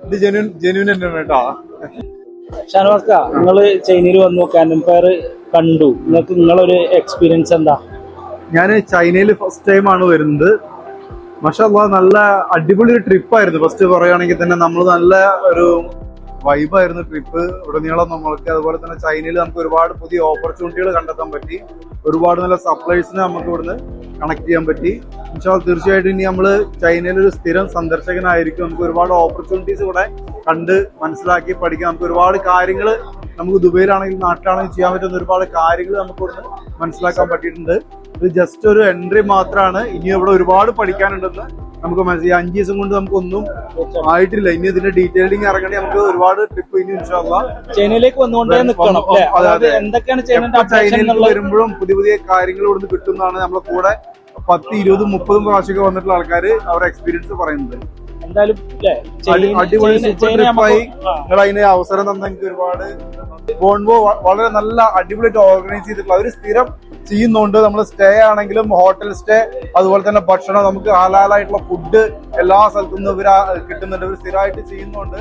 ഇത് ജെന്യൂൻ തന്നെയാണ് കേട്ടോ. ഷാനവാസ്ക, നിങ്ങള് ചൈനയിൽ വന്നു, കാനൻ ഫയർ കണ്ടു, നിങ്ങളൊരു എക്സ്പീരിയൻസ് എന്താ? ഞാൻ ചൈനയിൽ ഫസ്റ്റ് ടൈം ആണ് വരുന്നത്. മാഷാഅല്ലാഹ്, നല്ല അടിപൊളി ഒരു ട്രിപ്പായിരുന്നു. ഫസ്റ്റ് പറയുകയാണെങ്കിൽ തന്നെ നമ്മൾ നല്ല ഒരു വൈബായിരുന്നു ട്രിപ്പ് ഉടനീളം നമ്മൾക്ക്. അതുപോലെ തന്നെ ചൈനയിൽ നമുക്ക് ഒരുപാട് പുതിയ ഓപ്പർച്യൂണിറ്റികൾ കണ്ടെത്താൻ പറ്റി. ഒരുപാട് നല്ല സപ്ലൈസിനെ നമുക്ക് ഇവിടുന്ന് കണക്ട് ചെയ്യാൻ പറ്റി. തീർച്ചയായിട്ടും ഇനി നമ്മൾ ചൈനയിൽ ഒരു സ്ഥിരം സന്ദർശകനായിരിക്കും. നമുക്ക് ഒരുപാട് ഓപ്പർച്യൂണിറ്റീസ് ഇവിടെ കണ്ട് മനസ്സിലാക്കി പഠിക്കാം. നമുക്ക് ഒരുപാട് കാര്യങ്ങൾ നമുക്ക് ദുബൈയിലാണെങ്കിലും നാട്ടിലാണെങ്കിലും ചെയ്യാൻ പറ്റുന്ന ഒരുപാട് കാര്യങ്ങൾ നമുക്ക് ഇവിടുന്ന് മനസ്സിലാക്കാൻ പറ്റിയിട്ടുണ്ട്. ഇത് ജസ്റ്റ് ഒരു എൻട്രി മാത്രമാണ്. ഇനി ഇവിടെ ഒരുപാട് പഠിക്കാനുണ്ടെന്ന് നമുക്ക് മനസ്സിലായി. 5 ദിവസം കൊണ്ട് നമുക്കൊന്നും ആയിട്ടില്ല. ഇനി ഇതിന്റെ ഡീറ്റെയിലിംഗ് ഇറങ്ങണേ നമുക്ക് ഒരുപാട് ട്രിപ്പ് ഇനി ഇൻഷാ അല്ലാഹ് ചൈനയിലേക്ക് വന്നുകൊണ്ടേ നിൽക്കണം. ചൈനയിൽ വരുമ്പോഴും പുതിയ കാര്യങ്ങൾ ഇവിടുന്ന് കിട്ടുന്നതാണ്. നമ്മളെ കൂടെ 10, 20, 30 പ്രാവശ്യമൊക്കെ വന്നിട്ടുള്ള ആൾക്കാർ അവരുടെ എക്സ്പീരിയൻസ് പറയുന്നത്. എന്തായാലും അടിപൊളി സൂപ്പർ ട്രിപ്പായി. നിങ്ങൾ അതിന് അവസരം തന്ന എനിക്ക് ഒരുപാട്. വോൾവോ വളരെ നല്ല അടിപൊളിയായിട്ട് ഓർഗനൈസ് ചെയ്തിട്ടുള്ള ഒരു സ്ഥിരം ചെയ്യുന്നുണ്ട്. നമ്മൾ സ്റ്റേ ആണെങ്കിലും ഹോട്ടൽ സ്റ്റേ, അതുപോലെ തന്നെ ഭക്ഷണം, നമുക്ക് ഹലാലായിട്ടുള്ള ഫുഡ് എല്ലാ സ്ഥലത്തുനിന്നും ഇവർ കിട്ടുന്നുണ്ട്. ഇവർ സ്ഥിരമായിട്ട് ചെയ്യുന്നുണ്ട്.